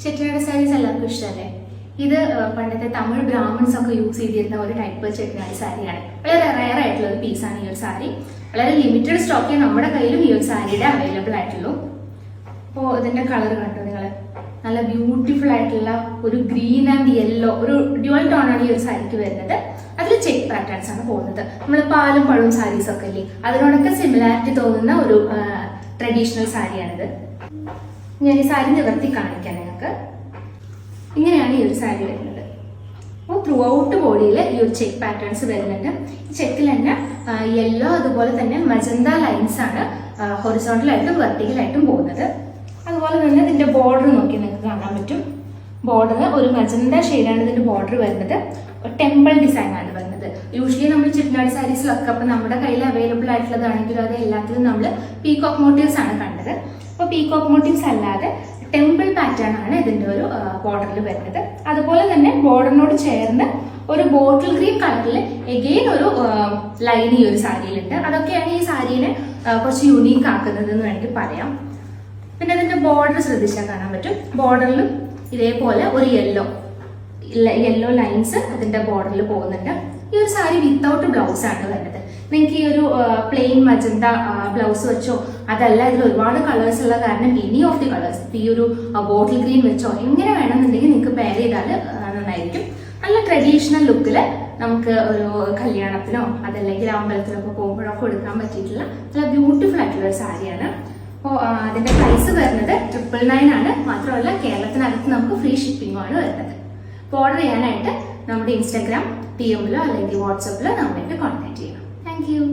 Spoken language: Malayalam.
ചെട്ടിനാട് സാരീസ് എല്ലാവർക്കും ഇഷ്ടമല്ലേ? ഇത് പണ്ടത്തെ തമിഴ് ബ്രാഹ്മിൺസ് ഒക്കെ യൂസ് ചെയ്തിരുന്ന ഒരു ടൈപ്പ് ചെട്ടിനാട് സാരിയാണ്. വളരെ റയർ ആയിട്ടുള്ള ഒരു പീസാണ് ഈ ഒരു സാരി. വളരെ ലിമിറ്റഡ് സ്റ്റോക്കേ നമ്മുടെ കയ്യിലും ഈ ഒരു സാരിയുടെ അവൈലബിൾ ആയിട്ടുള്ളൂ. അപ്പോൾ ഇതിന്റെ കളർ കണ്ടോ നിങ്ങൾ? നല്ല ബ്യൂട്ടിഫുൾ ആയിട്ടുള്ള ഒരു ഗ്രീൻ ആൻഡ് യെല്ലോ, ഒരു ഡ്യുവൽ ടോൺ ആണ് ഈ ഒരു സാരിക്ക് വരുന്നത്. അതിൽ ചെക്ക് പാറ്റേൺസ് ആണ് പോകുന്നത്. നമ്മൾ പാലും പഴവും സാരീസ് ഒക്കെ ഇല്ലേ, അതിനോടൊക്കെ സിമിലാരിറ്റി തോന്നുന്ന ഒരു ട്രഡീഷണൽ സാരിയാണിത്. ഞാൻ ഈ സാരി നിവർത്തി കാണിക്കാം നിങ്ങൾക്ക്. ഇങ്ങനെയാണ് ഈ ഒരു സാരി വരുന്നത്. അപ്പോൾ ത്രൂ ഔട്ട് ബോഡിയിൽ ഈ ഒരു ചെക്ക് പാറ്റേൺസ് വരുന്നുണ്ട്. ഈ ചെക്കിൽ തന്നെ യെല്ലോ അതുപോലെ തന്നെ മജന്ത ലൈൻസ് ആണ് ഹൊറിസോണ്ടലായിട്ടും വെർട്ടിക്കലായിട്ടും പോകുന്നത്. അതുപോലെ തന്നെ ഇതിന്റെ ബോർഡർ നോക്കി നിങ്ങൾക്ക് കാണാൻ പറ്റും. ബോർഡർ ഒരു മജന്ത ഷെയ്ഡാണ് ഇതിന്റെ ബോർഡർ വരുന്നത്. ടെമ്പിൾ ഡിസൈൻ ആണ് വരുന്നത്. യൂഷ്വലി നമ്മൾ ചെട്ടിനാട് സാരീസിലൊക്കെ അപ്പം നമ്മുടെ കയ്യിൽ അവൈലബിൾ ആയിട്ടുള്ളതാണെങ്കിലും അത് എല്ലാത്തിലും നമ്മൾ പീകോക്ക് മോട്ടീവ്സ് ആണ് കണ്ടത്. അപ്പോൾ പീകോക്ക് മോട്ടീവ്സ് അല്ലാതെ ടെമ്പിൾ പാറ്റേൺ ആണ് ഇതിന്റെ ഒരു ബോർഡറിൽ വരുന്നത്. അതുപോലെ തന്നെ ബോർഡറിനോട് ചേർന്ന് ഒരു ബോട്ടിൽ ഗ്രീൻ കളറിൽ എഗെയിൻ ഒരു ലൈൻ ഈ ഒരു സാരിയിലുണ്ട്. അതൊക്കെയാണ് ഈ സാരീനെ കുറച്ച് യുണീക്ക് ആക്കുന്നത് എന്ന് വേണമെങ്കിൽ പറയാം. പിന്നെ ഇതിന്റെ ബോർഡർ ശ്രദ്ധിച്ചാൽ കാണാൻ പറ്റും. ബോർഡറിലും ഇതേപോലെ ഒരു യെല്ലോ ലൈൻസ് അതിന്റെ ബോർഡറിൽ പോകുന്നുണ്ട്. ഈ ഒരു സാരി വിത്തൗട്ട് ബ്ലൗസ് ആണ് വരുന്നത്. നിങ്ങൾക്ക് ഈ ഒരു പ്ലെയിൻ മജന്ത ബ്ലൗസ് വെച്ചോ, അതല്ല ഇതിൽ ഒരുപാട് കളേഴ്സ് ഉള്ള കാരണം എനി ഓഫ് ദി കളേഴ്സ്, ഈ ഒരു ബോട്ടിൽ ഗ്രീൻ വെച്ചോ എങ്ങനെ വേണമെന്നുണ്ടെങ്കിൽ നിങ്ങൾക്ക് പെയർ ചെയ്താൽ നന്നായിരിക്കും. നല്ല ട്രഡീഷണൽ ലുക്കിൽ നമുക്ക് ഒരു കല്യാണത്തിനോ അതല്ലെങ്കിൽ അമ്പലത്തിലൊക്കെ പോകുമ്പോഴൊക്കെ കൊടുക്കാൻ പറ്റിയിട്ടുള്ള നല്ല ബ്യൂട്ടിഫുൾ ആയിട്ടുള്ള ഒരു സാരിയാണ്. അപ്പോൾ അതിന്റെ പ്രൈസ് വരുന്നത് 999 ആണ്. മാത്രമല്ല കേരളത്തിനകത്ത് നമുക്ക് ഫ്രീ ഷിപ്പിംഗും ആണ് വരുന്നത്. അപ്പോൾ ഓർഡർ ചെയ്യാനായിട്ട് നമ്മുടെ ഇൻസ്റ്റാഗ്രാം DM അല്ലെങ്കിൽ വാട്സപ്പിലോ നമ്മളായിട്ട് കോൺടാക്ട് ചെയ്യണം. Thank you.